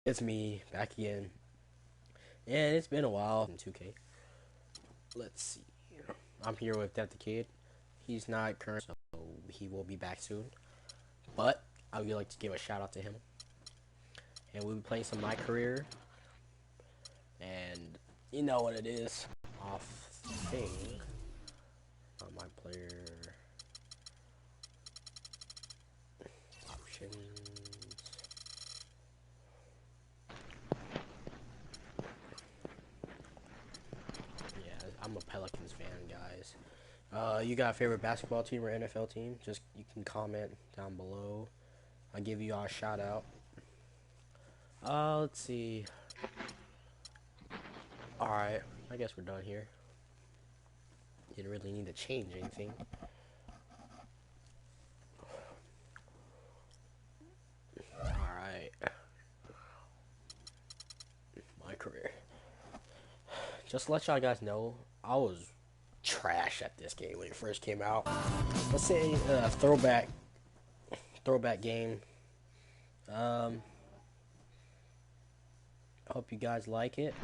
It's me back again, and it's been a while in 2K. Let's see. I'm here with Deaththekid. He's not current, so he will be back soon. But I would like to give a shout out to him. And we'll be playing some My Career, and you know what it is. Off thing on my player options. I'm a Pelicans fan, guys. You got a favorite basketball team or NFL team? Just you can comment down below. I'll give you all a shout out. Let's see. Alright, I guess we're done here. Didn't really need to change anything. Alright. My career. Just to let y'all guys know, I was trash at this game when it first came out. Let's say throwback game. I hope you guys like it.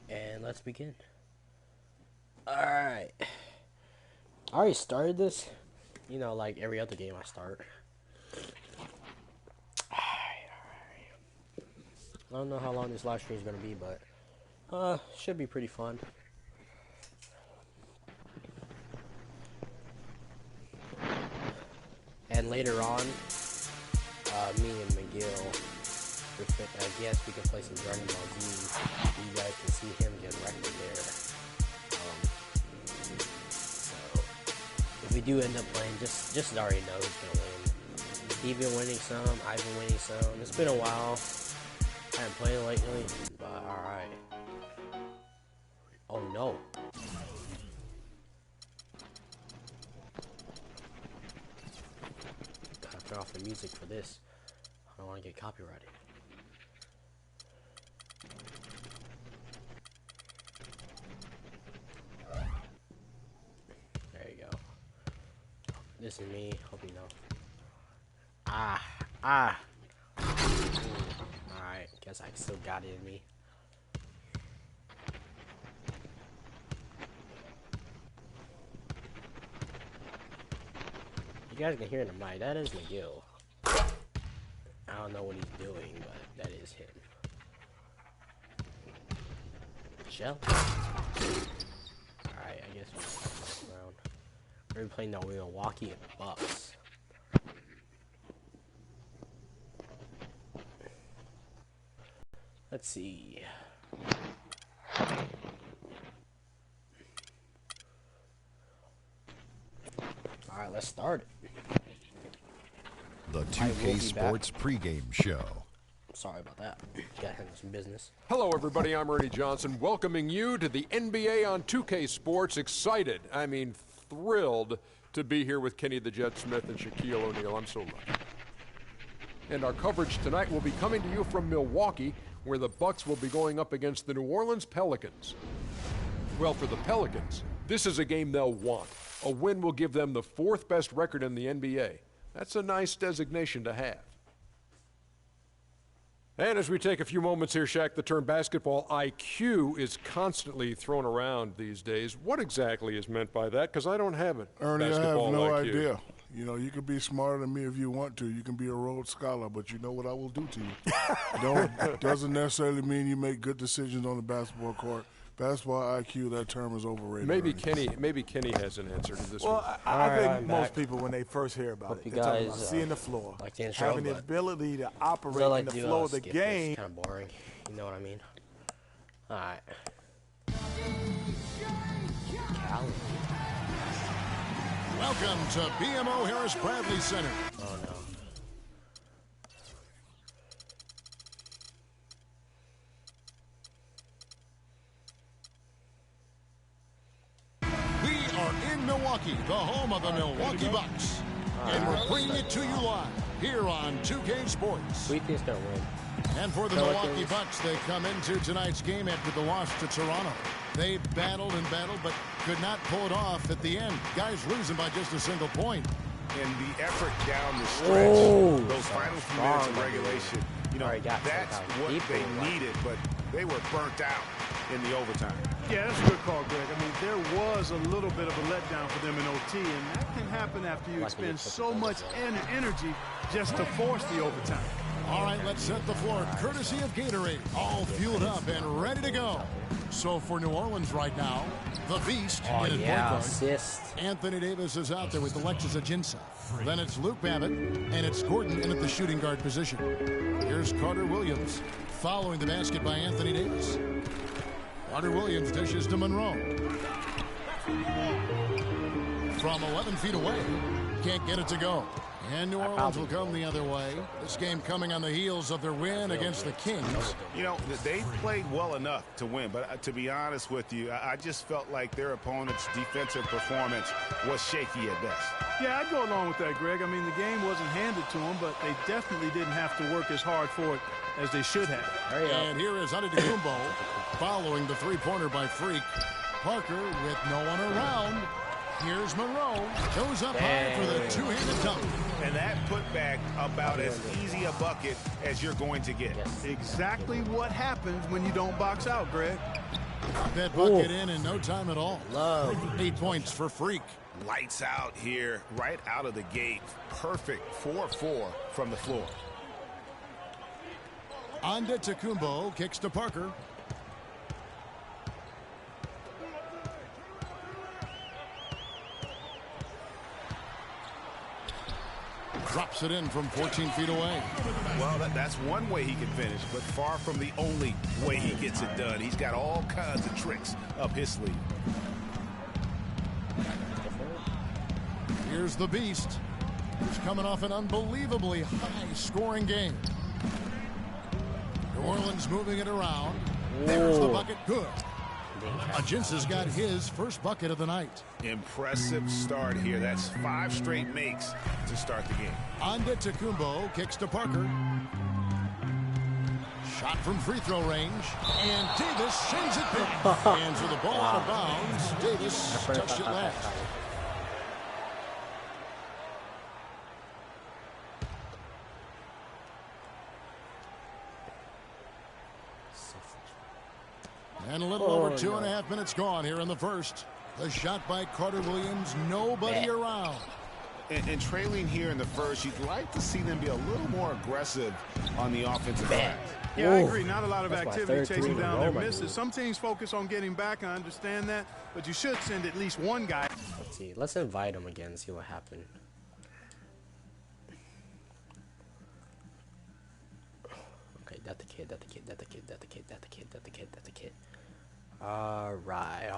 And let's begin. Alright. I already started this. You know, like every other game I start. I don't know how long this live stream is going to be, but should be pretty fun. And later on, me and McGill, I guess we can play some Dragon Ball Z. You guys can see him get wrecked there. So if we do end up playing, just already know who's gonna win. He's been winning some, I've been winning some. It's been a while. I haven't played lately, but alright. Oh no. Gotta turn off the music for this. I don't want to get copyrighted. There you go. This is me. Hope you know. Alright, guess I still got it in me. You guys can hear the mic. That is McGill. I don't know what he's doing, but that is him. Shell? Alright, I guess we're around. We're playing the Milwaukee Bucks. Let's see. Alright, let's start it. The 2K Sports pregame show. Sorry about that. Gotta handle some business. Hello, everybody. I'm Ernie Johnson, welcoming you to the NBA on 2K Sports. Excited, thrilled to be here with Kenny the Jet Smith and Shaquille O'Neal. I'm so lucky. And our coverage tonight will be coming to you from Milwaukee, where the Bucks will be going up against the New Orleans Pelicans. Well, for the Pelicans, this is a game they'll want. A win will give them the fourth best record in the NBA. That's a nice designation to have. And as we take a few moments here, Shaq, the term basketball IQ is constantly thrown around these days. What exactly is meant by that? Because I don't have it. Ernie, I have no IQ. idea. You know, you can be smarter than me if you want to. You can be a Rhodes Scholar, but you know what I will do to you. Doesn't necessarily mean you make good decisions on the basketball court. Basketball IQ, that term is overrated. Maybe Kenny has an answer to this one. Well, I think most people, when they first hear about it, they're talking about seeing the floor, like the intro, having the ability to operate in the flow of the game. It's kind of boring. You know what I mean? All right. Cali. Welcome to BMO Harris Bradley Center. Oh no. We are in Milwaukee, the home of the Milwaukee Bucks. And we're bringing it to you live here on 2K Sports. Who do you think's gonna win? And for the Milwaukee Bucks, they come into tonight's game after the loss to Toronto. They battled and battled, but could not pull it off at the end. Guys losing by just a single point. And the effort down the stretch, those final few minutes of regulation, you know, that's what they needed, but they were burnt out in the overtime. Yeah, that's a good call, Greg. I mean, there was a little bit of a letdown for them in OT, and that can happen after you expend so much energy just to force the overtime. All right, let's set the floor. Courtesy of Gatorade, all fueled up and ready to go. So for New Orleans right now, the Beast in at point guard. Assist. Anthony Davis is out there with Alexis Ajinça. Then it's Luke Babbitt, and it's Gordon in at the shooting guard position. Here's Carter Williams, following the basket by Anthony Davis. Carter Williams dishes to Monroe. From 11 feet away, can't get it to go. And New Orleans will come the other way. This game coming on the heels of their win against the Kings. You know, they played well enough to win, but to be honest with you, I just felt like their opponent's defensive performance was shaky at best. Yeah, I'd go along with that, Greg. I mean, the game wasn't handed to them, but they definitely didn't have to work as hard for it as they should have. And here is Antetokounmpo following the three-pointer by Freak. Parker with no one around. Here's Monroe. Goes up high for the two-handed dunk. And that putback about as easy a bucket as you're going to get. Exactly what happens when you don't box out, Greg. That bucket in no time at all. 8 points for Freak. Lights out here, right out of the gate. Perfect 4-4 from the floor. Antetokounmpo kicks to Parker. Drops it in from 14 feet away. Well, that's one way he can finish, but far from the only way he gets it done. He's got all kinds of tricks up his sleeve. Here's the Beast. He's coming off an unbelievably high-scoring game. New Orleans moving it around. There's the bucket. Good. Ajinça's got his first bucket of the night. Impressive start here. That's 5 straight makes to start the game. Antetokounmpo kicks to Parker. Shot from free throw range. And Davis sends it back. And so the ball out of bounds. Davis touched it last. And a little over 2.5 minutes gone here in the first. The shot by Carter Williams, nobody around. And trailing here in the first, you'd like to see them be a little more aggressive on the offensive end. Yeah, I agree. Not a lot of activity chasing down their misses. Some teams focus on getting back. I understand that. But you should send at least one guy. Let's see. Let's invite him again and see what happened. Okay, that's the kid. All right.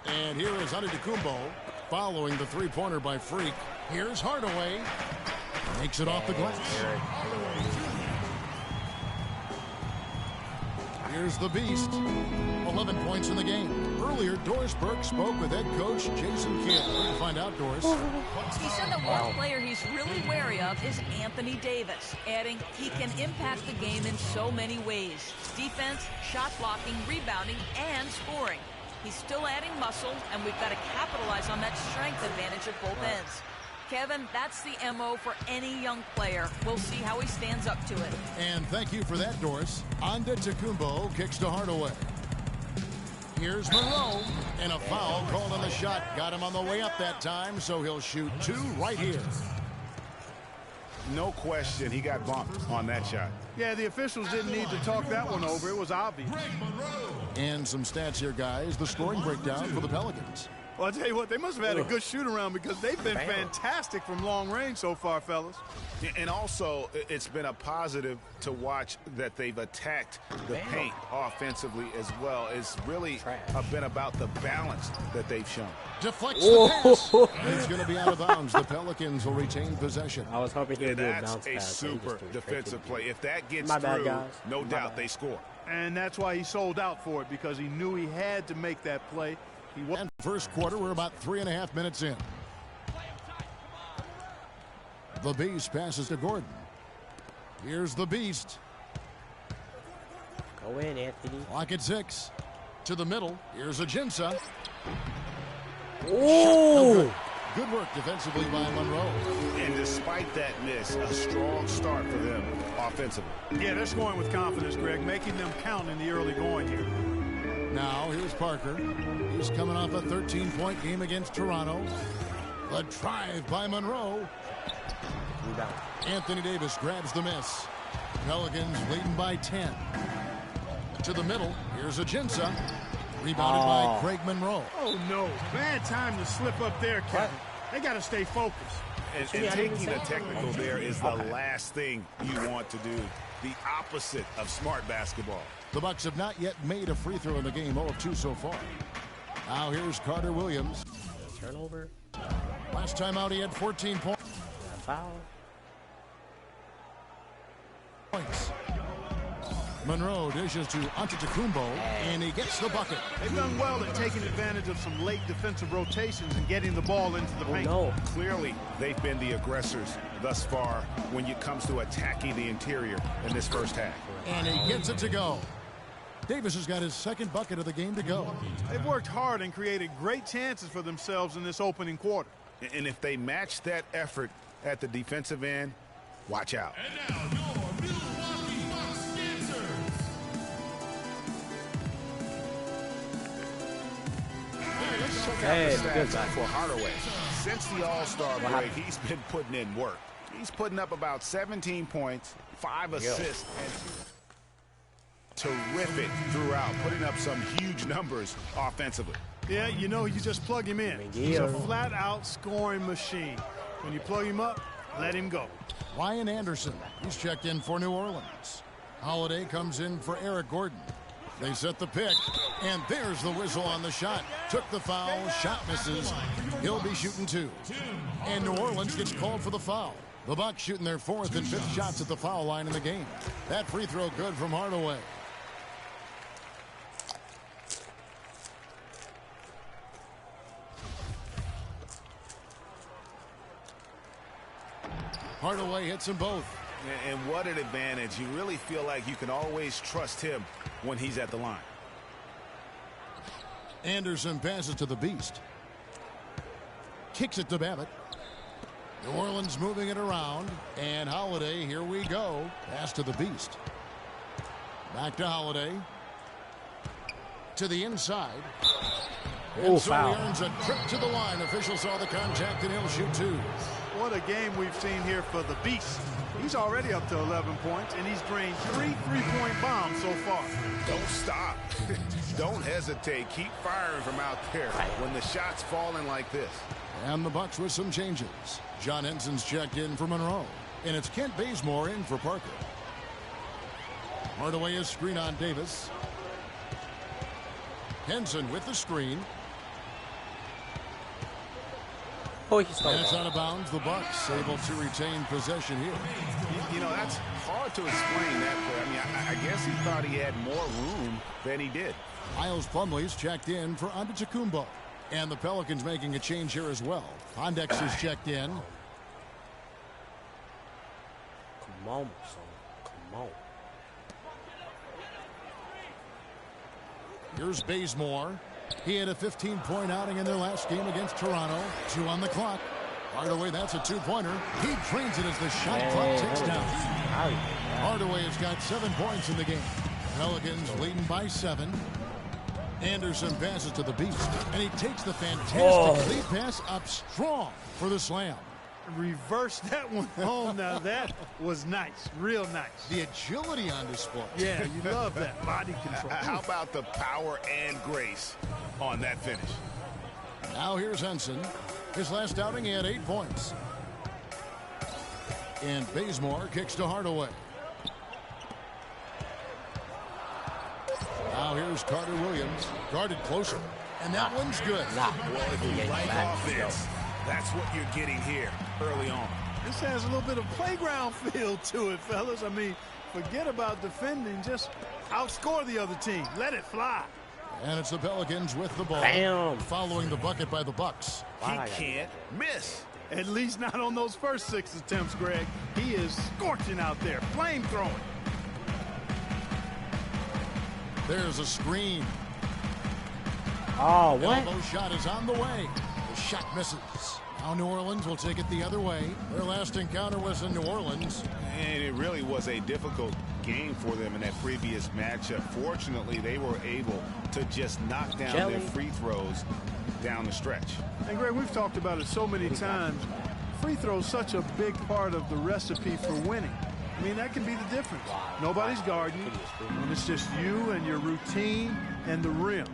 And here is Antetokounmpo following the three-pointer by Freak. Here's Hardaway. Makes it off the glass. Here's the Beast. 11 points in the game. Earlier, Doris Burke spoke with head coach Jason Kidd. We're to find out, Doris. He said that one player he's really wary of is Anthony Davis, adding he can impact the game in so many ways. Defense, shot blocking, rebounding, and scoring. He's still adding muscle, and we've got to capitalize on that strength advantage at both ends. Kevin, that's the MO for any young player. We'll see how he stands up to it. And thank you for that, Doris. Antetokounmpo kicks to Hardaway. Here's Monroe, and a foul called on the shot. Got him on the way up that time, so he'll shoot 2 right here. No question, he got bumped on that shot. Yeah, the officials didn't need to talk that one over. It was obvious. And some stats here, guys. The scoring breakdown for the Pelicans. Well, I'll tell you what, they must have had a good shoot-around because they've been fantastic from long range so far, fellas. And also, it's been a positive to watch that they've attacked the paint offensively as well. It's really been about the balance that they've shown. Deflects the pass. It's going to be out of bounds. The Pelicans will retain possession. I was hoping he would do a bounce pass. That's a super defensive play. If that gets through, bad, no doubt they score. And that's why he sold out for it, because he knew he had to make that play. And first quarter, we're about 3.5 minutes in. The Beast passes to Gordon. Here's the Beast. Go in, Anthony. Clock at 6. To the middle. Here's Ajinça. Oh! Good work defensively by Monroe. And despite that miss, a strong start for them offensively. Yeah, they're scoring with confidence, Greg, making them count in the early going here. Now, here's Parker. He's coming off a 13-point game against Toronto. The drive by Monroe. Rebound. Anthony Davis grabs the miss. Pelicans leading by 10. To the middle. Here's Ajinça. Rebounded by Craig Monroe. Oh, no. Bad time to slip up there, Kevin. They got to stay focused. And taking the technical there is the last thing you want to do. The opposite of smart basketball. The Bucks have not yet made a free throw in the game. 0 of 2 so far. Now here's Carter Williams. Turnover. Last time out he had 14 points. Foul. Monroe dishes to Antetokounmpo, and he gets the bucket. They've done well at taking advantage of some late defensive rotations and getting the ball into the paint. No. Clearly, they've been the aggressors thus far when it comes to attacking the interior in this first half. And he gets it to go. Davis has got his second bucket of the game to go. They've worked hard and created great chances for themselves in this opening quarter. And if they match that effort at the defensive end, watch out. And now your Milwaukee Bucks answers. Let's check out the stats for Hardaway. Since the All-Star break, he's been putting in work. He's putting up about 17 points, 5 assists, and terrific throughout, putting up some huge numbers offensively. Yeah, you know, you just plug him in. He's a flat-out scoring machine. When you plug him up, let him go. Ryan Anderson, he's checked in for New Orleans. Holiday comes in for Eric Gordon. They set the pick, and there's the whistle on the shot. Took the foul, shot misses. He'll be shooting 2. And New Orleans gets called for the foul. The Bucks shooting their 4th and 5th shots at the foul line in the game. That free throw good from Hardaway. Hardaway hits them both. And what an advantage. You really feel like you can always trust him when he's at the line. Anderson passes to the Beast. Kicks it to Babbitt. New Orleans moving it around. And Holiday, here we go. Pass to the Beast. Back to Holiday. To the inside. And so he earns a trip to the line. Official saw the contact and he'll shoot 2. What a game we've seen here for the Beast. He's already up to 11 points, and he's drained 3 3-point bombs so far. Don't stop. Don't hesitate. Keep firing from out there when the shot's falling like this. And the Bucks with some changes. John Henson's checked in for Monroe. And it's Kent Bazemore in for Parker. Hardaway is screen on Davis. Henson with the screen. Oh, he's and it's out of bounds. The Bucks able to retain possession here. You know, that's hard to explain that play. I mean, I guess he thought he had more room than he did. Miles Plumlee's checked in for Antetokounmpo. And the Pelicans making a change here as well. Pondex is checked in. Come on, son. Come on. Here's Bazemore. He had a 15-point outing in their last game against Toronto. 2 on the clock. Hardaway, that's a 2-pointer. He drains it as the shot clock ticks down. Hardaway has got 7 points in the game. Pelicans leading by 7. Anderson passes to the Beast. And he takes the fantastic lead pass up strong for the slam. Reverse that one home. Now that was nice. Real nice. The agility on display. Yeah, you love that body control. How about the power and grace on that finish? Now here's Henson. His last outing, he had 8 points. And Bazemore kicks to Hardaway. Now here's Carter Williams. Guarded closer. And that one's good. Well, if you like offense, that's what you're getting here early on. This has a little bit of playground feel to it, fellas. I mean, forget about defending. Just outscore the other team. Let it fly. And it's the Pelicans with the ball. Bam. Following the bucket by the Bucks. He can't miss. At least not on those first 6 attempts, Greg. He is scorching out there. Flame throwing. There's a screen. Oh, what? Elbow shot is on the way. shot misses. Now New Orleans will take it the other way. Their last encounter was in New Orleans. And it really was a difficult game for them in that previous matchup. Fortunately, they were able to just knock down their free throws down the stretch. And Greg, we've talked about it so many times. Free throws such a big part of the recipe for winning. I mean, that can be the difference. Nobody's guarding you, and it's just you and your routine and the rim.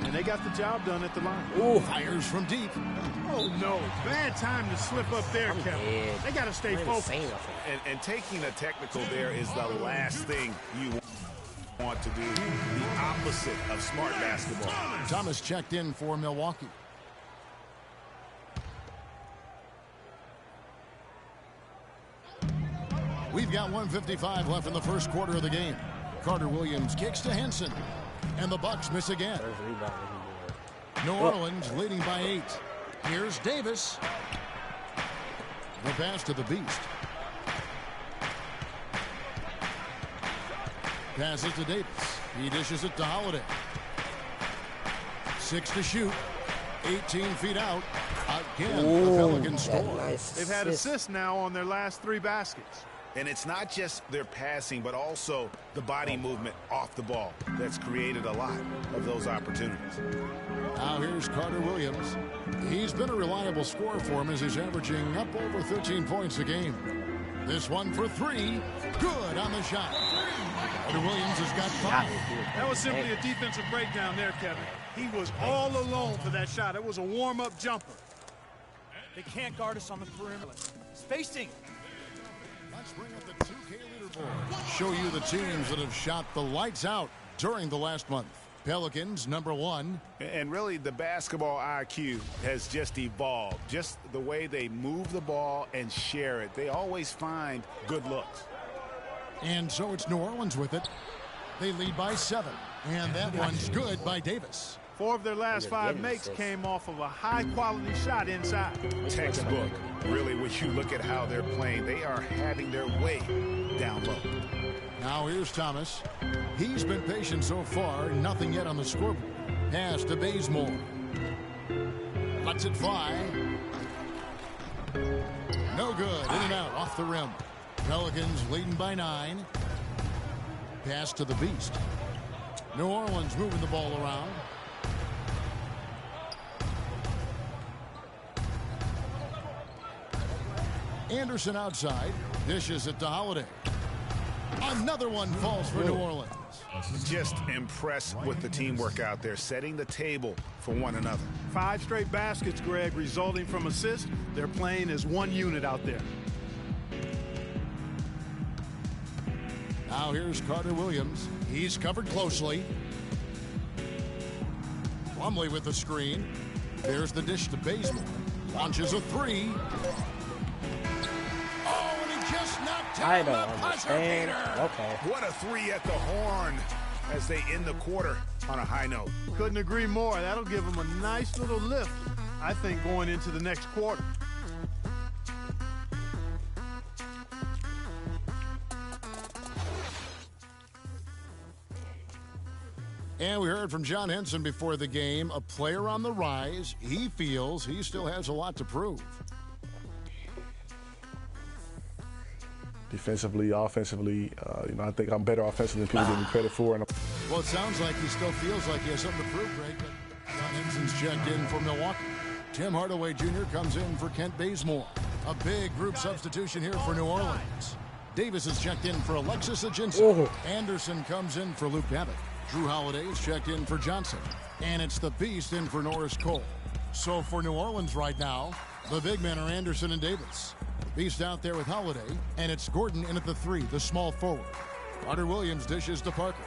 And they got the job done at the line. Ooh, fires from deep. Oh, no. Bad time to slip up there, Kevin. They got to stay focused. And taking a technical there is the last thing you want to do. The opposite of smart basketball. Thomas checked in for Milwaukee. We've got 1:55 left in the first quarter of the game. Carter Williams kicks to Henson. And the Bucks miss again. New Orleans leading by 8. Here's Davis. The pass to the Beast. Passes to Davis. He dishes it to Holiday. 6 to shoot. 18 feet out. Again, the Pelicans score. Nice. They've had assists now on their last 3 baskets. And it's not just their passing, but also the body movement off the ball that's created a lot of those opportunities. Now here's Carter Williams. He's been a reliable scorer for him as he's averaging up over 13 points a game. This one for 3. Good on the shot. Carter Williams has got 5. That was simply a defensive breakdown there, Kevin. He was all alone for that shot. It was a warm-up jumper. They can't guard us on the perimeter. Spacing. Let's bring up the 2K leaderboard. Show you the teams that have shot the lights out during the last month. Pelicans, number 1. And really, the basketball IQ has just evolved. Just the way they move the ball and share it. They always find good looks. And so it's New Orleans with it. They lead by 7. And that one's good by Davis. 4 of their last 5 makes came off of a high-quality shot inside. Textbook. Really, when you look at how they're playing, they are having their way down low. Now here's Thomas. He's been patient so far. Nothing yet on the scoreboard. Pass to Bazemore. Lets it fly. No good. In and out. Off the rim. Pelicans leading by 9. Pass to the Beast. New Orleans moving the ball around. Anderson outside. Dishes it to Holiday. Another one falls for New Orleans. Just impressed with the teamwork out there, setting the table for one another. 5 straight baskets, Greg, resulting from assists. They're playing as one unit out there. Now here's Carter Williams. He's covered closely. Plumlee with the screen. There's the dish to Bazemore. Launches a 3. I don't understand. Okay. What a 3 at the horn as they end the quarter on a high note. Couldn't agree more. That'll give them a nice little lift, I think, going into the next quarter. And we heard from John Henson before the game, a player on the rise. He feels he still has a lot to prove. Defensively, offensively, I think I'm better offensively than people give me credit for. Well, it sounds like he still feels like he has something to prove, Greg. But John Henson's checked in for Milwaukee. Tim Hardaway Jr. comes in for Kent Bazemore. A big group substitution here for New Orleans. Davis is checked in for Alexis Ajinça. Anderson comes in for Luke Babbitt. Drew Holiday is checked in for Johnson. And it's the Beast in for Norris Cole. So for New Orleans right now, the big men are Anderson and Davis. Beast out there with Holiday, and it's Gordon in at the 3, the small forward. Carter Williams dishes to Parker.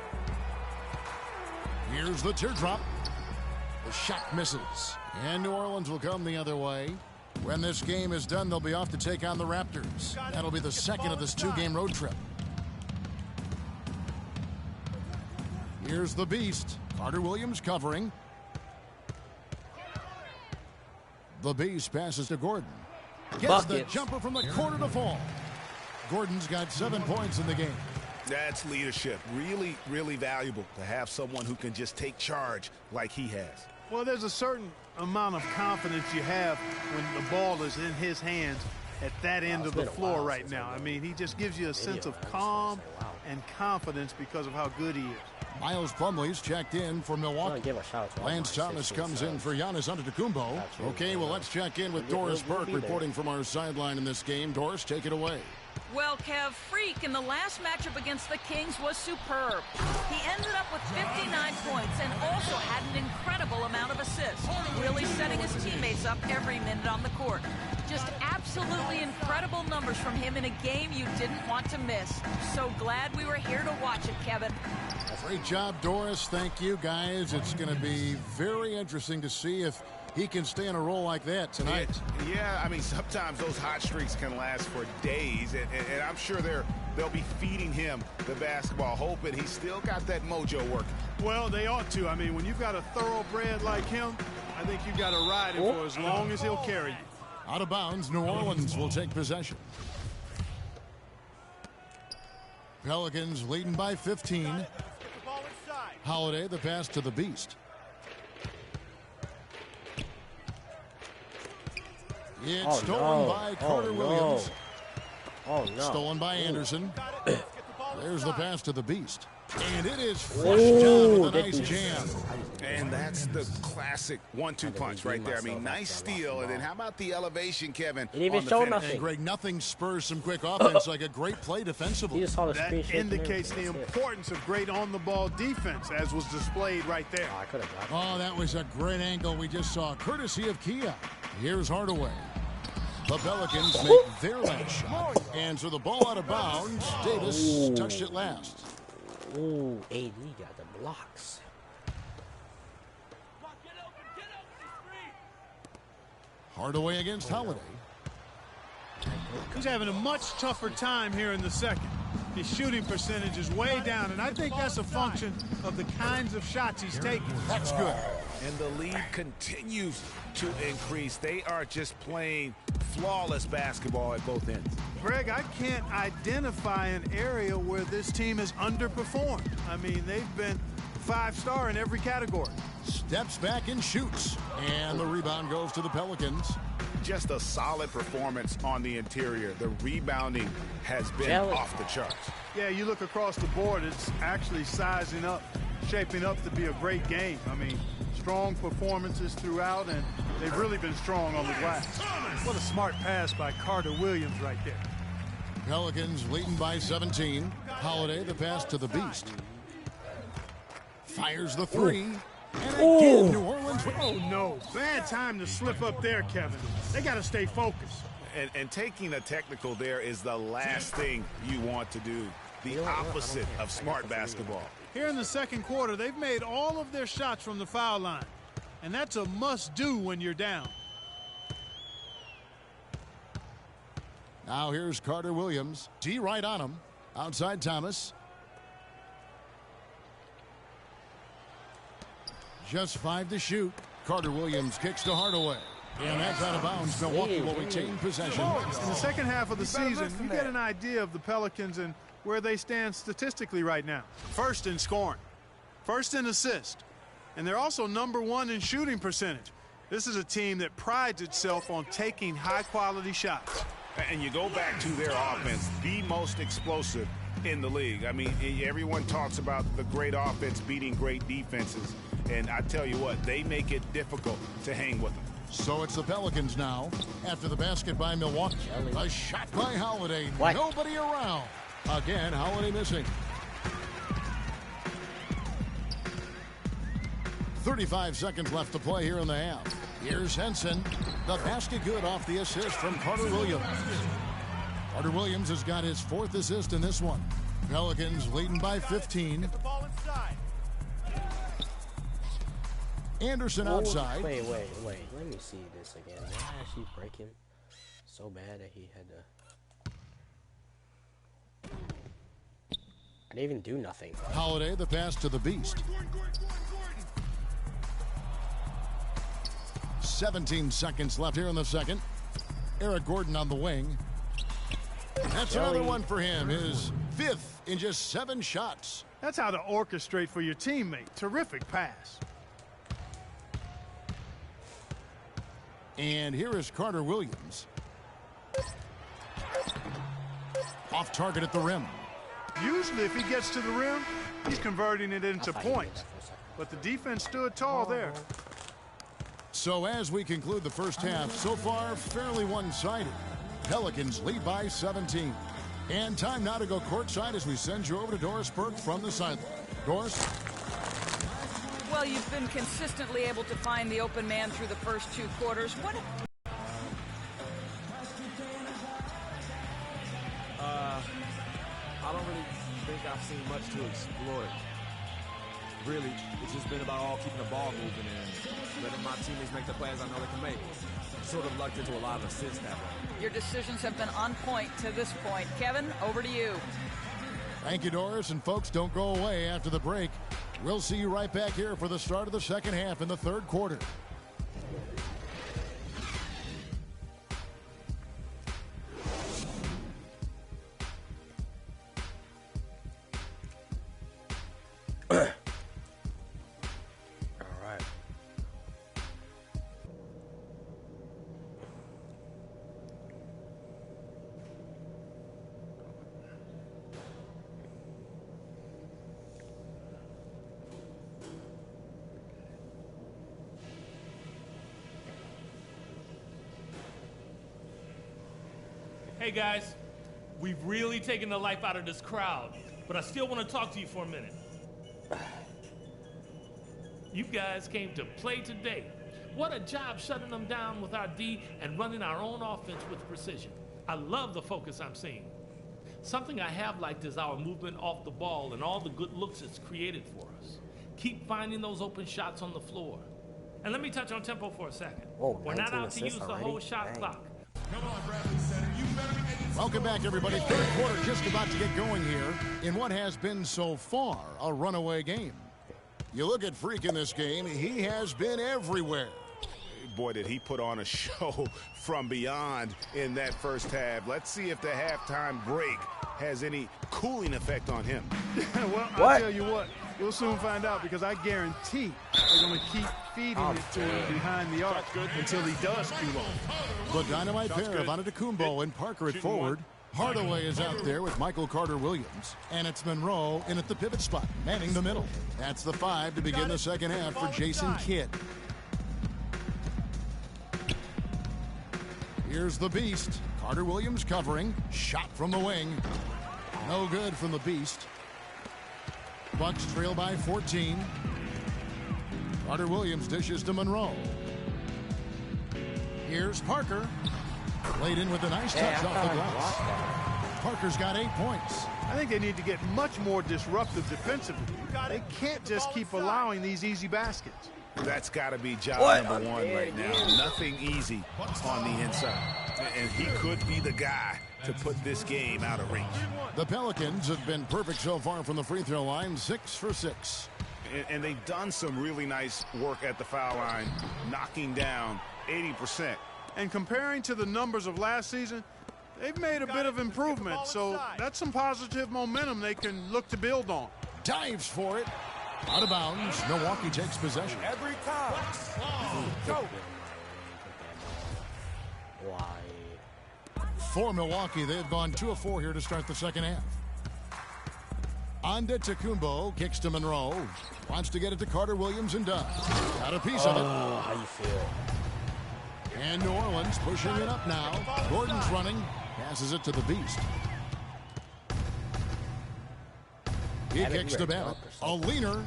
Here's the teardrop. The shot misses. And New Orleans will come the other way. When this game is done, they'll be off to take on the Raptors. That'll be the second of this 2-game road trip. Here's the Beast. Carter Williams covering. The Beast passes to Gordon. Gets the jumper from the corner to fall. Gordon's got 7 points in the game. That's leadership. Really, really valuable to have someone who can just take charge like he has. Well, there's a certain amount of confidence you have when the ball is in his hands at that end of the floor right now. I mean, he just gives you a sense of calm and confidence because of how good he is. Miles Plumlee's checked in for Milwaukee. Lance Thomas comes in for Giannis Antetokounmpo. Okay, well, let's check in with Doris Burke reporting from our sideline in this game. Doris, take it away. Well, Kev, Freak in the last matchup against the Kings was superb. He ended up with 59 points and also had an incredible amount of assists, really setting his teammates up every minute on the court. Just absolutely incredible numbers from him in a game you didn't want to miss. So glad we were here to watch it, Kevin. Great job, Doris. Thank you, guys. It's going to be very interesting to see if he can stay in a role like that tonight. Yeah, I mean, sometimes those hot streaks can last for days, and I'm sure they'll be feeding him the basketball, hoping he's still got that mojo working. Well, they ought to. I mean, when you've got a thoroughbred like him, I think you got to ride him for as long as he'll carry you. Out of bounds, New Orleans will take possession. Pelicans leading by 15. Holiday, the pass to the Beast. It's stolen by Carter Williams. Oh, no. Stolen by Anderson. There's the pass to the Beast. And it is flushed down with a nice jam. And that's the classic 1-2 punch right there. I mean, nice steal. And then how about the elevation, Kevin? It didn't even show nothing. And Greg, nothing spurs some quick offense like a great play defensively. That indicates the importance of great on-the-ball defense, as was displayed right there. Oh, that was a great angle we just saw, courtesy of Kia. Here's Hardaway. The Pelicans make their last shot. And so the ball out of bounds. Davis touched it last. Ooh, AD got the blocks. Hardaway against Holiday. He's having a much tougher time here in the second. His shooting percentage is way down, and I think that's a function of the kinds of shots he's taking. That's good. And the lead continues to increase. They are just playing flawless basketball at both ends. Greg, I can't identify an area where this team has underperformed. I mean, they've been 5-star in every category. Steps back and shoots. And the rebound goes to the Pelicans. Just a solid performance on the interior. The rebounding has been off the charts. Yeah, you look across the board, it's actually sizing up, shaping up to be a great game. I mean, strong performances throughout, and they've really been strong on the glass. What a smart pass by Carter Williams right there. Pelicans leading by 17. Holiday, the pass to the Beast. Fires the three. And again, New Orleans. Oh, no. Bad time to slip up there, Kevin. They got to stay focused. And taking a technical there is the last thing you want to do. The opposite of smart basketball. Here in the second quarter, they've made all of their shots from the foul line. And that's a must-do when you're down. Now here's Carter Williams. D right on him. Outside Thomas. Just 5 to shoot. Carter Williams kicks to Hardaway. And that's out of bounds. Milwaukee will retain possession. In the second half of the season, you get an idea of the Pelicans and where they stand statistically right now. First in scoring. First in assist. And they're also #1 in shooting percentage. This is a team that prides itself on taking high-quality shots. And you go back to their offense, the most explosive in the league. I mean, everyone talks about the great offense beating great defenses. And I tell you what, they make it difficult to hang with them. So it's the Pelicans now. After the basket by Milwaukee. A shot by Holiday. What? Nobody around. Again, Holiday missing. 35 seconds left to play here in the half. Here's Henson. The basket good off the assist from Carter Williams. Carter Williams has got his 4th assist in this one. Pelicans leading by 15. Anderson outside. Wait. Let me see this again. Did I actually break him so bad that he had to... I didn't even do nothing. Holiday, the pass to the Beast. 17 seconds left here in the second. Eric Gordon on the wing. That's another one for him. His 5th in just 7 shots. That's how to orchestrate for your teammate. Terrific pass. And here is Carter Williams. Off target at the rim. Usually if he gets to the rim, he's converting it into points. But the defense stood tall there. So as we conclude the first half, so far fairly one-sided. Pelicans lead by 17. And time now to go courtside as we send you over to Doris Burke from the sideline. Doris? Well, you've been consistently able to find the open man through the first 2 quarters. What? I don't really think I've seen much to exploit. Really, it's just been about all keeping the ball moving and letting my teammates make the plays I know they can make. Sort of lucked into a lot of assists that way. Your decisions have been on point to this point. Kevin, over to you. Thank you, Doris. And folks, don't go away after the break. We'll see you right back here for the start of the second half in the third quarter. Hey guys, we've really taken the life out of this crowd, but I still want to talk to you for a minute. You guys came to play today. What a job shutting them down with our D and running our own offense with precision. I love the focus I'm seeing. Something I have liked is our movement off the ball and all the good looks it's created for us. Keep finding those open shots on the floor. And let me touch on tempo for a second. We're not out to use the whole shot clock. Come on, Bradley Center. You better be getting Welcome back, everybody. Third quarter just about to get going here in what has been so far a runaway game. You look at Freak in this game, he has been everywhere. Boy, did he put on a show from beyond in that first half. Let's see if the halftime break has any cooling effect on him. Well, I'll tell you what, you'll soon find out because I guarantee they're going to keep feeding it to him behind the arc until he does cool off. The dynamite pair of Antetokounmpo and Parker at forward. Hardaway is out there with Michael Carter-Williams. And it's Monroe in at the pivot spot, manning the middle. That's the 5 to begin the second half for Jason Kidd. Here's the Beast. Carter-Williams covering. Shot from the wing. No good from the Beast. Bucks trail by 14. Carter-Williams dishes to Monroe. Here's Parker. Laid in with a nice touch off the glass. Parker's got 8 points. I think they need to get much more disruptive defensively. They can't just keep allowing these easy baskets. That's got to be job number one right now. Nothing easy on the inside. And he could be the guy to put this game out of reach. The Pelicans have been perfect so far from the free throw line, 6 for 6. And they've done some really nice work at the foul line, knocking down 80%. And comparing to the numbers of last season, they've made a bit of improvement. So that's some positive momentum they can look to build on. Dives for it. Out of bounds. Milwaukee takes possession. Every time. Go. For Milwaukee, they've gone 2 of 4 here to start the second half. Antetokounmpo kicks to Monroe. Wants to get it to Carter-Williams and does. Got a piece of it. How you feel? And New Orleans pushing it up now. Gordon's running. Passes it to the Beast. He kicks to Babbitt. A leaner.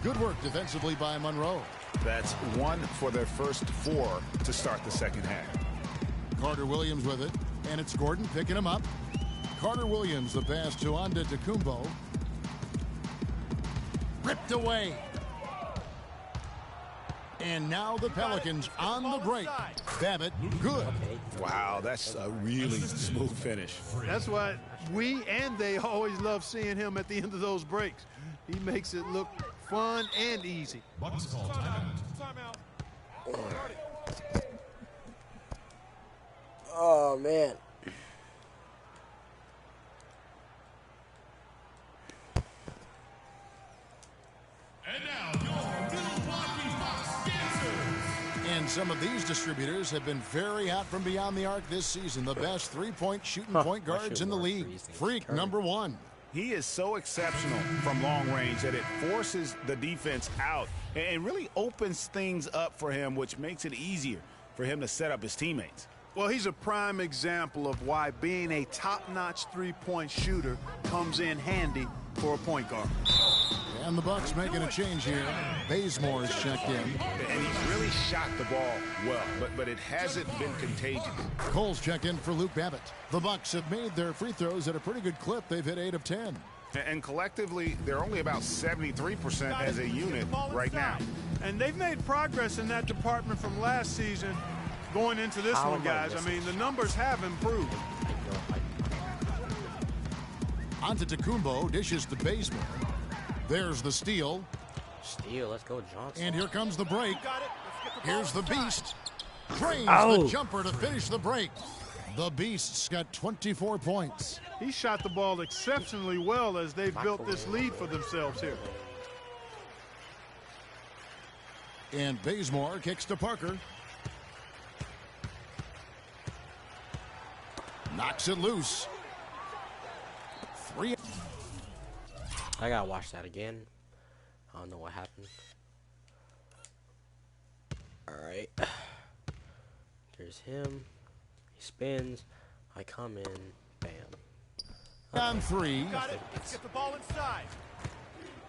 Good work defensively by Monroe. That's 1 for their first 4 to start the second half. Carter-Williams with it. And it's Gordon picking him up. Carter-Williams, the pass to Antetokounmpo. Ripped away. And now the Pelicans on the break. Babbitt, good. Wow, that's a really smooth finish. That's why we and they always love seeing him at the end of those breaks. He makes it look fun and easy. Bucks call timeout. Oh, man. And now, your Milwaukee Bucks dancers. And some of these distributors have been very hot from beyond the arc this season. The best three-point shooting point guards in the league. Freak number 1. He is so exceptional from long range that it forces the defense out and really opens things up for him, which makes it easier for him to set up his teammates. Well, he's a prime example of why being a top-notch three-point shooter comes in handy for a point guard. And the Bucks making a change here. Bazemore's checked in. And he's really shot the ball well, but it hasn't been contagious. Cole's checked in for Luke Babbitt. The Bucks have made their free throws at a pretty good clip. They've hit 8 of 10. And collectively, they're only about 73% as a unit right now. And they've made progress in that department from last season going into this one, guys. I mean, the numbers have improved. Antetokounmpo dishes to Bazemore. There's the steal. Let's go, Johnson. And here comes the break. Here's the Beast. Drains the jumper to finish the break. The Beast's got 24 points. He shot the ball exceptionally well as they've built this lead for themselves here. And Bazemore kicks to Parker. Knocks it loose. 3. I gotta watch that again. I don't know what happened. Alright. There's him. He spins. I come in. Bam. On 3. Got it. Let's get the ball inside.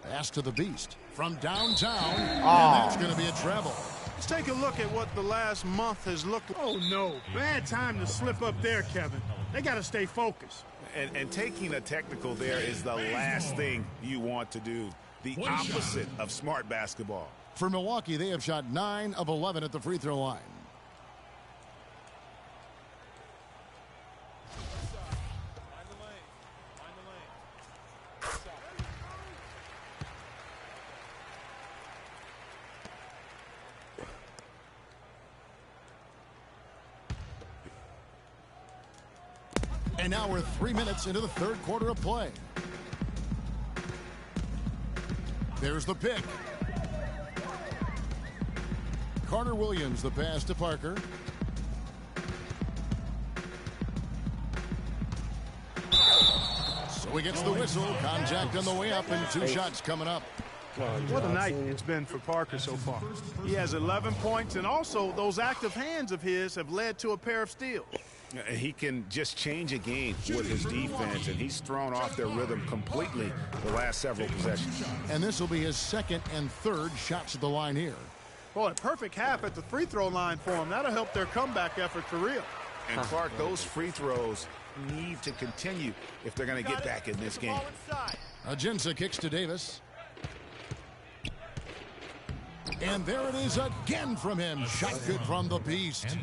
Pass to the Beast from downtown. And that's going to be a treble. Let's take a look at what the last month has looked like. Oh, no. Bad time to slip up there, Kevin. They got to stay focused. And taking a technical there is the last thing you want to do. The opposite of smart basketball. For Milwaukee, they have shot 9 of 11 at the free throw line. And now we're 3 minutes into the third quarter of play. There's the pick. Carter Williams, the pass to Parker. So he gets the whistle. Contact on the way up and 2 shots coming up. What a night it's been for Parker so far. He has 11 points, and also those active hands of his have led to a pair of steals. He can just change a game with his defense, and he's thrown off their rhythm completely the last several possessions. And this will be his second and third shots at the line here. Boy, a perfect half at the free throw line for him. That'll help their comeback effort for real. And Clark, those free throws need to continue if they're going to get back in this game. Ajinça kicks to Davis. And there it is again from him. Shot good from the Beast.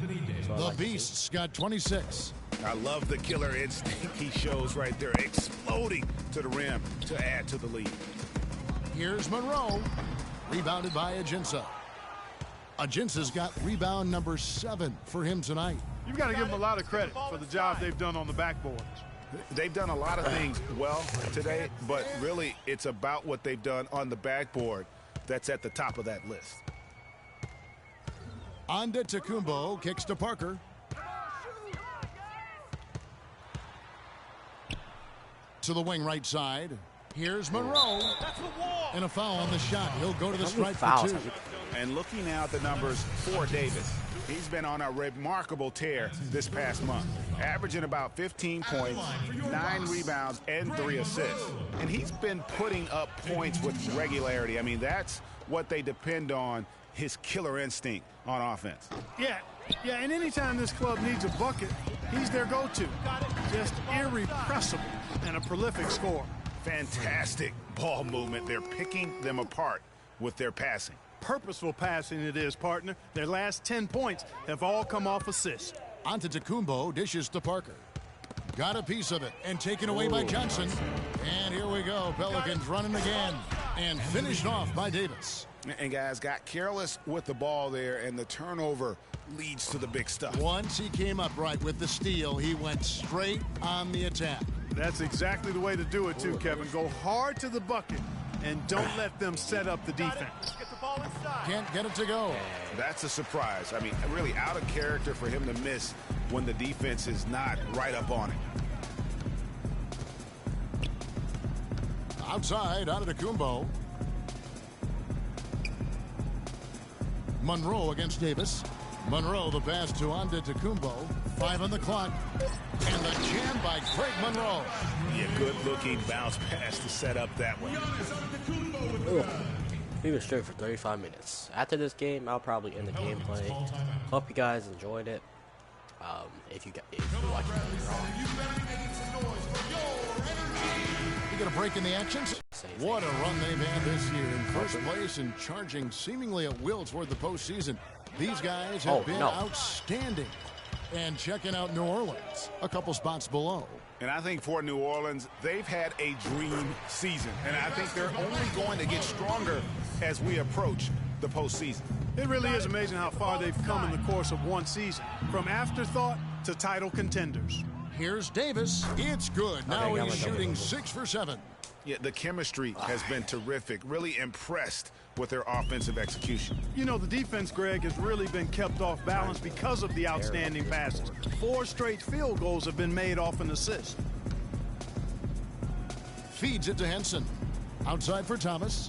The Beast's got 26. I love the killer instinct he shows right there, exploding to the rim to add to the lead. Here's Monroe. Rebounded by Ajinça. Ajinça's got rebound number 7 for him tonight. You've got to give them a lot of credit for the job they've done on the backboards. They've done a lot of things well today, but really it's about what they've done on the backboard that's at the top of that list. Antetokounmpo kicks to Parker. To the wing right side. Here's Monroe. And a foul on the shot. He'll go to the stripe for 2. And looking now at the numbers for Davis, he's been on a remarkable tear this past month, averaging about 15 points, 9 rebounds, and 3 assists. And he's been putting up points with regularity. I mean, that's what they depend on, his killer instinct on offense. Yeah, and anytime this club needs a bucket, he's their go-to. Just irrepressible and a prolific scorer. Fantastic ball movement. They're picking them apart with their passing. Purposeful passing it is, partner. Their last 10 points have all come off assists. Antetokounmpo dishes to Parker. Got a piece of it and taken away by Johnson. And here we go. Pelicans running again and finished off by Davis. And guys got careless with the ball there, and the turnover leads to the big stuff. Once he came upright with the steal, he went straight on the attack. That's exactly the way to do it too, Kevin. Go hard to the bucket. and don't let them set up the defense. Get the ball inside. Can't get it to go. That's a surprise. I mean, really out of character for him to miss when the defense is not right up on it. Outside, Antetokounmpo. Monroe against Davis. Monroe, the pass to Antetokounmpo. 5 on the clock. And the jam by Craig Monroe. Yeah, good-looking bounce pass to set up that one. He was straight for 35 minutes. After this game, I'll probably end the gameplay. Hope you guys enjoyed it. If you watch it later on. You got a break in the action? What a run they've had this year in first place and charging seemingly at will toward the postseason. These guys have been outstanding. And checking out New Orleans, a couple spots below. And I think for New Orleans, they've had a dream season. And I think they're only going to get stronger as we approach the postseason. It really is amazing how far they've come in the course of one season. From afterthought to title contenders. Here's Davis. It's good. Now he's shooting 6 for 7. Yeah, the chemistry has been terrific. Really impressed with their offensive execution. You know, the defense, Greg, has really been kept off balance because of the outstanding passes. 4 straight field goals have been made off an assist. Feeds it to Henson. Outside for Thomas.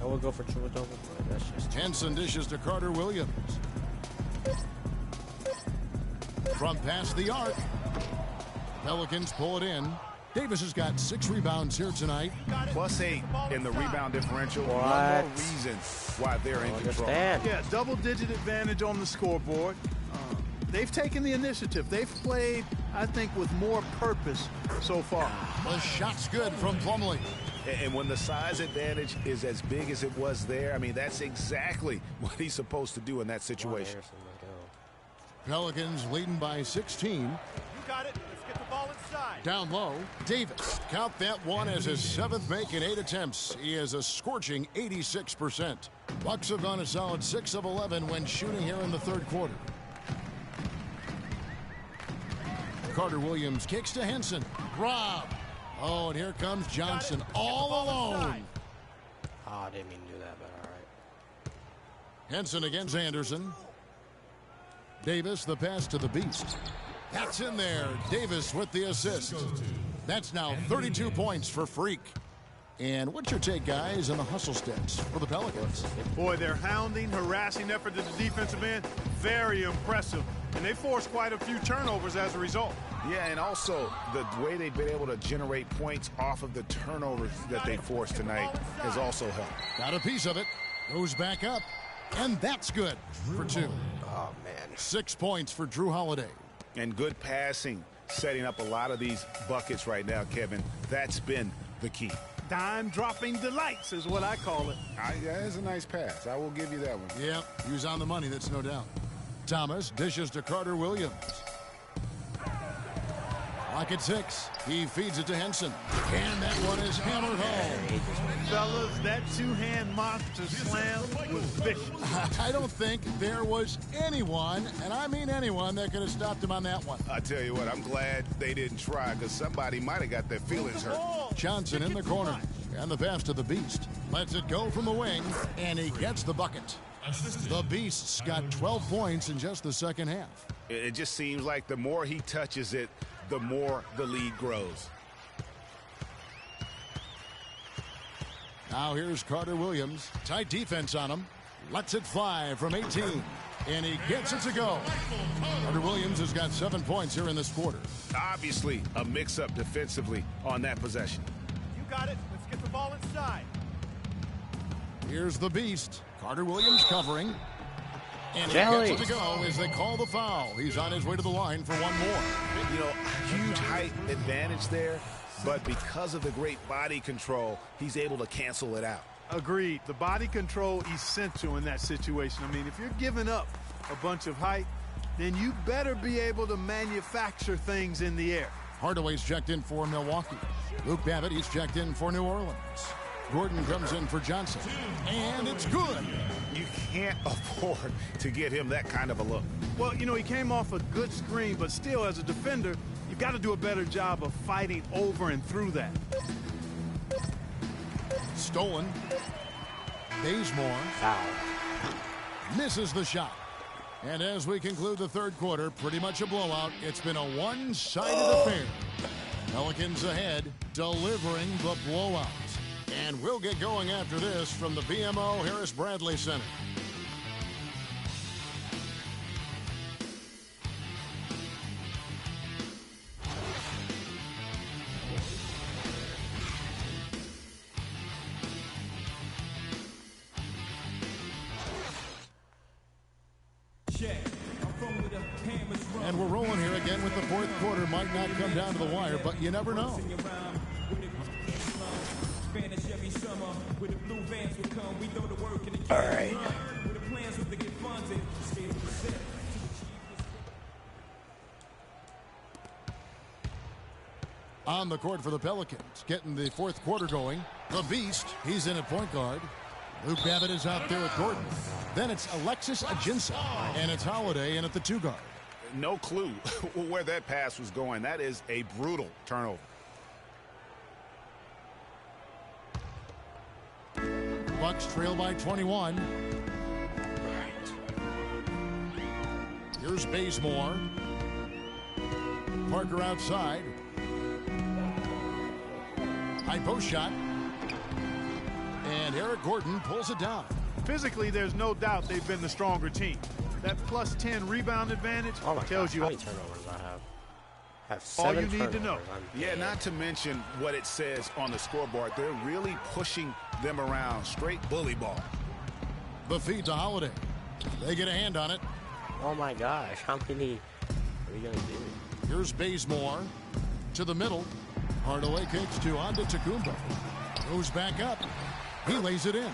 I will go for triple double, but that's just Henson dishes to Carter Williams. From past the arc. Pelicans pull it in. Davis has got 6 rebounds here tonight. +8 in the rebound differential. One more reason why they're in control. Yeah, double-digit advantage on the scoreboard. They've taken the initiative. They've played, I think, with more purpose so far. The shot's good from Plumlee. And when the size advantage is as big as it was there, I mean, that's exactly what he's supposed to do in that situation. Pelicans leading by 16. You got it. Let's get the ball inside. Down low, Davis. Count that one as his 7th make in 8 attempts. He is a scorching 86%. Bucks have gone a solid 6 of 11 when shooting here in the 3rd quarter. Carter Williams kicks to Henson. Rob. Oh, and here comes Johnson all alone. Oh, I didn't mean to do that, but all right. Henson against Anderson. Davis, the pass to the Beast. That's in there. Davis with the assist. That's now 32 points for Freak. And what's your take, guys, on the hustle steps for the Pelicans? Boy, their hounding, harassing effort to the defensive end, very impressive. And they forced quite a few turnovers as a result. Yeah, and also the way they've been able to generate points off of the turnovers that they forced tonight has also helped. Got a piece of it. Goes back up. And that's good for 2. Oh, man. 6 points for Drew Holiday. And good passing, setting up a lot of these buckets right now, Kevin. That's been the key. Dime-dropping delights is what I call it. Yeah, it's a nice pass. I will give you that one. Yep, he was on the money, that's no doubt. Thomas dishes to Carter Williams. Lock at 6. He feeds it to Henson. And that one is hammered home. Fellas, that 2-hand monster slam was vicious. I don't think there was anyone, and I mean anyone, that could have stopped him on that one. I tell you what, I'm glad they didn't try, because somebody might have got their feelings hurt. Johnson in the corner. And the pass to the Beast. Lets it go from the wing, and he gets the bucket. The Beast's got 12 points in just the second half. It just seems like the more he touches it, the more the lead grows. Now here's Carter Williams. Tight defense on him. Lets it fly from 18. And he gets it to go. Carter Williams has got 7 points here in this quarter. Obviously, a mix-up defensively on that possession. You got it. Let's get the ball inside. Here's the Beast. Carter Williams covering. And he gets it to go as they call the foul. He's on his way to the line for one more. You know, huge height advantage there, but because of the great body control, he's able to cancel it out. Agreed. The body control essential in that situation. I mean, if you're giving up a bunch of height, then you better be able to manufacture things in the air. Hardaway's checked in for Milwaukee. Luke Babbitt, he's checked in for New Orleans. Gordon comes in for Johnson. And it's good. You can't afford to get him that kind of a look. Well, you know, he came off a good screen, but still, as a defender, you've got to do a better job of fighting over and through that. Stolen. Bazemore. Foul. Misses the shot. And as we conclude the third quarter, pretty much a blowout. It's been a one-sided affair. Pelicans ahead, delivering the blowout. And we'll get going after this from the BMO Harris Bradley Center. And we're rolling here again with the fourth quarter. Might not come down to the wire, but you never know. All right. On the court for the Pelicans, getting the fourth quarter going. The Beast, he's in at point guard. Luke Babbitt is out there with Gordon. Then it's Alexis Ajinça, and it's Holiday in at the 2 guard. No clue where that pass was going. That is a brutal turnover. Bucks trail by 21. Here's Bazemore. Parker outside. High post shot. And Eric Gordon pulls it down. Physically, there's no doubt they've been the stronger team. That plus 10 rebound advantage tells you how many turnovers I have. I have all 7 you need to know. Yeah, not to mention what it says on the scoreboard. They're really pushing them around. Straight bully ball. The feed to Holiday. They get a hand on it. Oh my gosh, how many are we going to do? Here's Bazemore to the middle. Hardaway kicks to Antetokounmpo. Goes back up. He lays it in.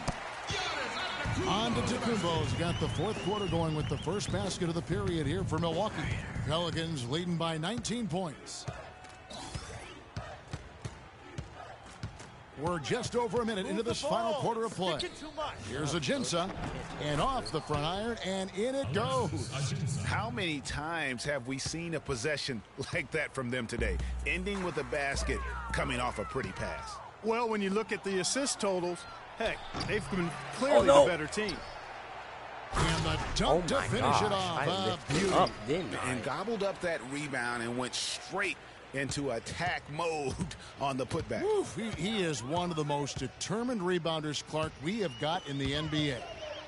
Antetokounmpo's got the fourth quarter going with the first basket of the period here for Milwaukee. Pelicans leading by 19 points. We're just over a minute into this final quarter of play. Here's Ajinça, and off the front iron, and in it goes. How many times have we seen a possession like that from them today, ending with a basket coming off a pretty pass? Well, when you look at the assist totals, heck, they've been clearly the better team. And the dunk to finish it off. Beauty. And gobbled up that rebound and went straight into attack mode on the putback. Oof, he is one of the most determined rebounders, Clark, we have got in the NBA.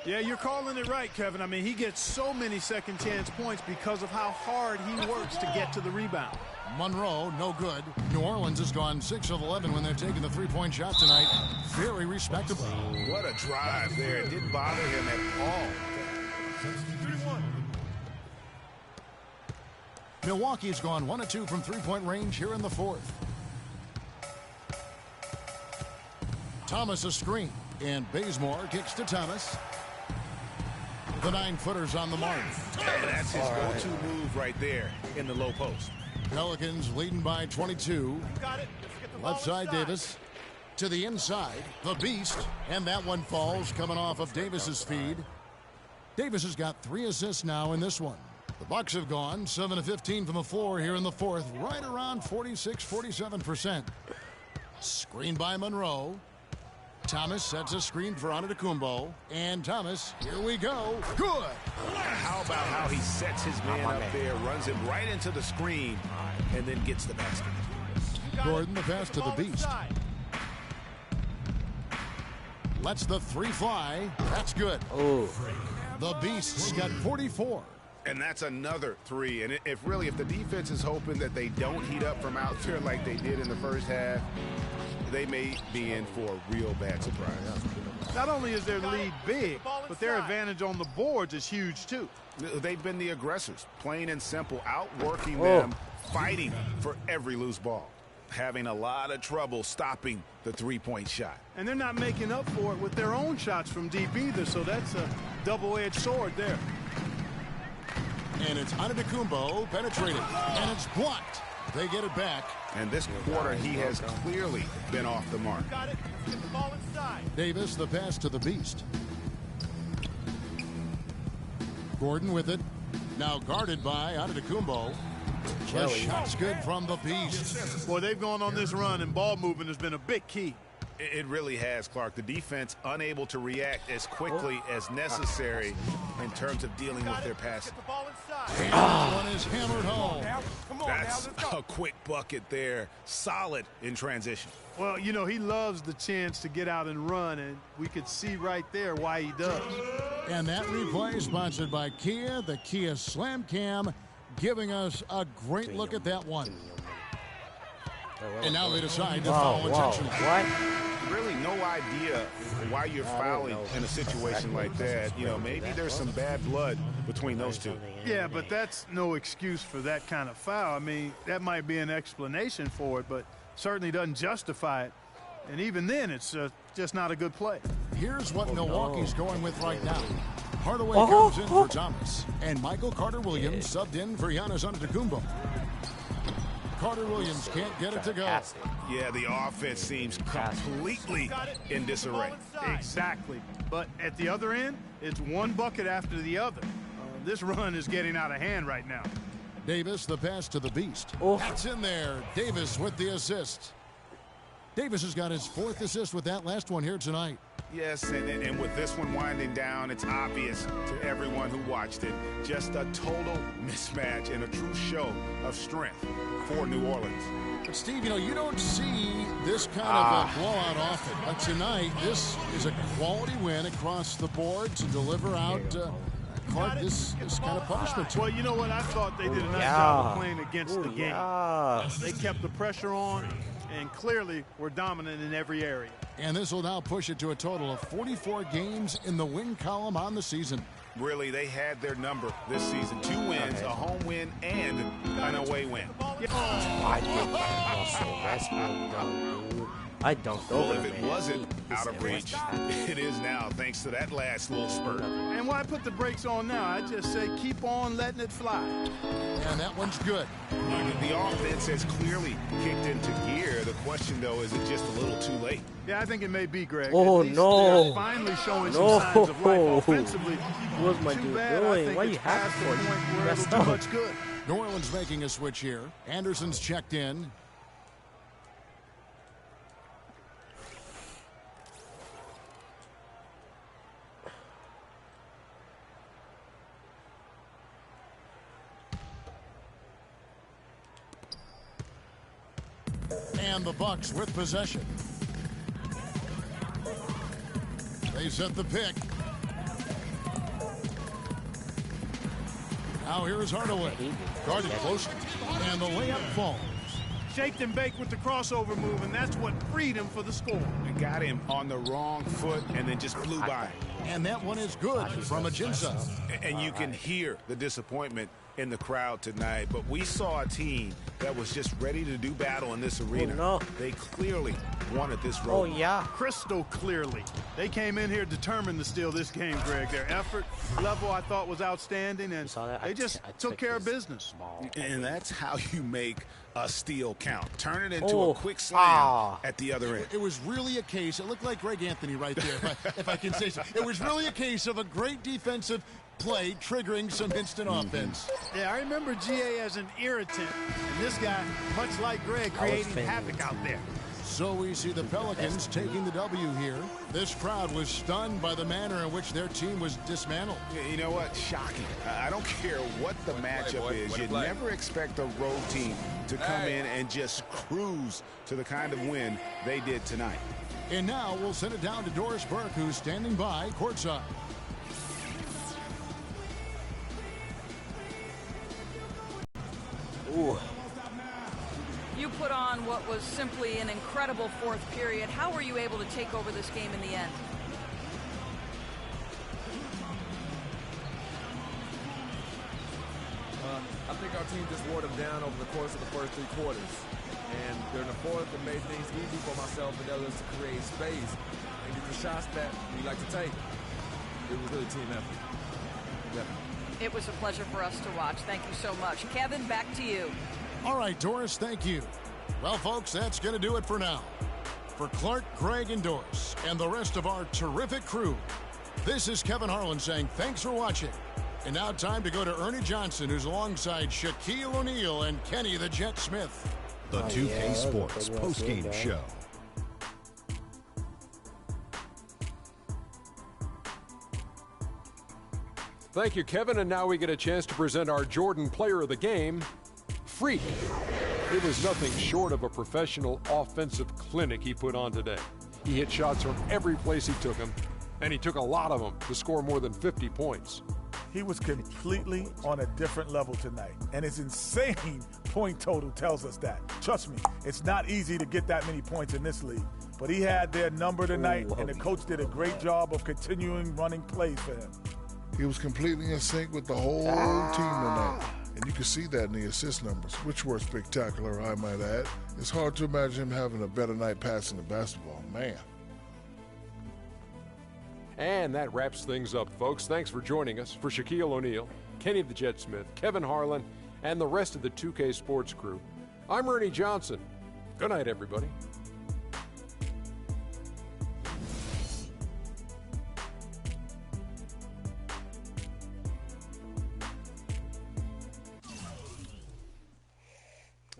Yeah, you're calling it right, Kevin. I mean, he gets so many second chance points because of how hard he works to get to the rebound. Monroe, no good. New Orleans has gone 6 of 11 when they're taking the three-point shot tonight. Very respectable. What a drive there. It didn't bother him at all. Milwaukee's gone 1 of 2 from three-point range here in the fourth. Thomas a screen, and Bazemore kicks to Thomas. The 9-footer's on the mark. And that's his go-to move right there in the low post. Pelicans leading by 22. Left side Davis to the inside. The Beast, and that one falls coming off of Davis's feed. Davis has got 3 assists now in this one. The Bucks have gone 7 of 15 from the floor here in the fourth, right around 46-47%. Screen by Monroe. Thomas sets a screen for Antetokounmpo, and Thomas, here we go. Good. How about how he sets his man up there, runs him right into the screen, and then gets the basket. Gordon the pass to the Beast. Lets the 3 fly. That's good. Oh. The Beast's got 44. And that's another 3. And if the defense is hoping that they don't heat up from out there like they did in the first half, they may be in for a real bad surprise. Not only is their lead big, but their advantage on the boards is huge too. They've been the aggressors, plain and simple, outworking them, fighting for every loose ball, having a lot of trouble stopping the three-point shot. And they're not making up for it with their own shots from deep either, so that's a double-edged sword there. And it's Antetokounmpo penetrating, and it's blocked. They get it back. And this quarter, he has clearly been off the mark. Got it. Get the ball inside. Davis, the pass to the Beast. Gordon with it. Now guarded by Antetokounmpo. The shot's good from the Beast. Boy, they've gone on this run, and ball movement has been a big key. It really has, Clark. The defense unable to react as quickly as necessary in terms of dealing with their passing. One is hammered home. That's a quick bucket there. Solid in transition. Well, you know, he loves the chance to get out and run, and we could see right there why he does. And that replay is sponsored by Kia, the Kia Slam Cam, giving us a great look at that one. And now they decide to foul intentionally. What? Really no idea why you're fouling in a situation like that. You know, maybe there's some bad blood between those two. Yeah, but that's no excuse for that kind of foul. I mean, that might be an explanation for it, but certainly doesn't justify it. And even then, it's just not a good play. Here's what Milwaukee's going with right now. Hardaway comes in for Thomas, and Michael Carter-Williams subbed in for Giannis Antetokounmpo. Carter-Williams can't get it to go. Yeah, the offense seems completely in disarray. Exactly. But at the other end, it's one bucket after the other. This run is getting out of hand right now. Davis, the pass to the beast. That's in there. Davis with the assist. Davis has got his 4th assist with that last one here tonight. Yes, and with this one winding down, it's obvious to everyone who watched it. Just a total mismatch and a true show of strength for New Orleans. But, Steve, you know, you don't see this kind of a blowout often. But tonight, this is a quality win across the board to deliver out Clark this kind of punishment. Well, you know what? I thought they did a nice job of playing against the game. They kept the pressure on and clearly were dominant in every area. And this will now push it to a total of 44 games in the win column on the season. Really, they had their number this season. 2 wins, a home win, and an away win. I think Russell Westbrook dunked, dude. I dunked over him. If it wasn't out of reach, it is now, thanks to that last little spurt. And why put the brakes on now? I just say keep on letting it fly. And that one's good. The offense has clearly kicked into gear. The question, though, is it just a little too late? Yeah, I think it may be, Greg. Oh, no. They're finally showing some signs of life offensively. What's my dude doing? Why you have to messed up? Much good. New Orleans making a switch here. Anderson's checked in. And the Bucks with possession. They set the pick. Now here's Hardaway. Guarded closely. And the layup falls. Shaked and baked with the crossover move, and that's what freed him for the score. And got him on the wrong foot and then just blew by. And that one is good from Ajinça. And you can hear the disappointment in the crowd tonight. But we saw a team that was just ready to do battle in this arena. They clearly wanted this road. Crystal clearly. They came in here determined to steal this game, Greg. Their effort level I thought was outstanding, and they just took care of business. And that's how you make a steal count. Turn it into a quick slam at the other end. It was really a case. It looked like Greg Anthony right there, if I can say so. It was really a case of a great defensive play triggering some instant offense. Yeah, I remember GA as an irritant, and this guy, much like Greg, creating havoc out there. So we see the Pelicans taking the W here. This crowd was stunned by the manner in which their team was dismantled. You know what? Shocking. I don't care what the matchup is. You'd never expect a road team to come in and just cruise to the kind of win they did tonight. And now we'll send it down to Doris Burke, who's standing by courtside. Ooh. You put on what was simply an incredible 4th period. How were you able to take over this game in the end? I think our team just wore them down over the course of the first 3 quarters. And during the 4th, it made things easy for myself and others to create space and get the shots that we like to take. It was really a team effort. Definitely. It was a pleasure for us to watch. Thank you so much. Kevin, back to you. All right, Doris, thank you. Well, folks, that's going to do it for now. For Clark, Greg, and Doris, and the rest of our terrific crew, this is Kevin Harlan saying thanks for watching. And now time to go to Ernie Johnson, who's alongside Shaquille O'Neal and Kenny the Jet Smith. The 2K Sports postgame show. thank you, Kevin. And now we get a chance to present our Jordan Player of the Game, Freak. It was nothing short of a professional offensive clinic he put on today. He hit shots from every place he took them, and he took a lot of them to score more than 50 points. He was completely on a different level tonight, and his insane point total tells us that. Trust me, it's not easy to get that many points in this league, but he had their number tonight, and the coach did a great job of continuing running plays for him. He was completely in sync with the whole team tonight, and you can see that in the assist numbers, which were spectacular, I might add. It's hard to imagine him having a better night passing the basketball, man. And that wraps things up, folks. Thanks for joining us. For Shaquille O'Neal, Kenny the Jet Smith, Kevin Harlan, and the rest of the 2K Sports crew, I'm Ernie Johnson. Good night, everybody.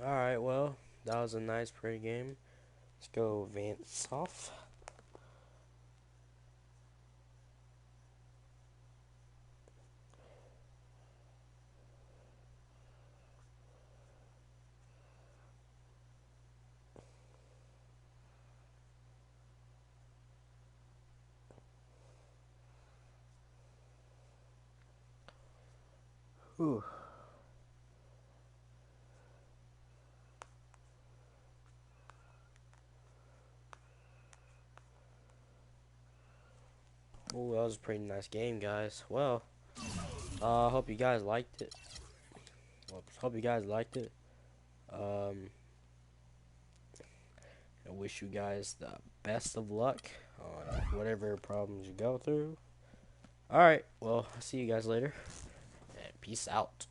Alright, well, that was a nice pre-game. Let's go Vance off. Ooh. Oh, that was a pretty nice game, guys. Well, hope you guys liked it. Hope you guys liked it. I wish you guys the best of luck on whatever problems you go through. Alright, well, I'll see you guys later. And peace out.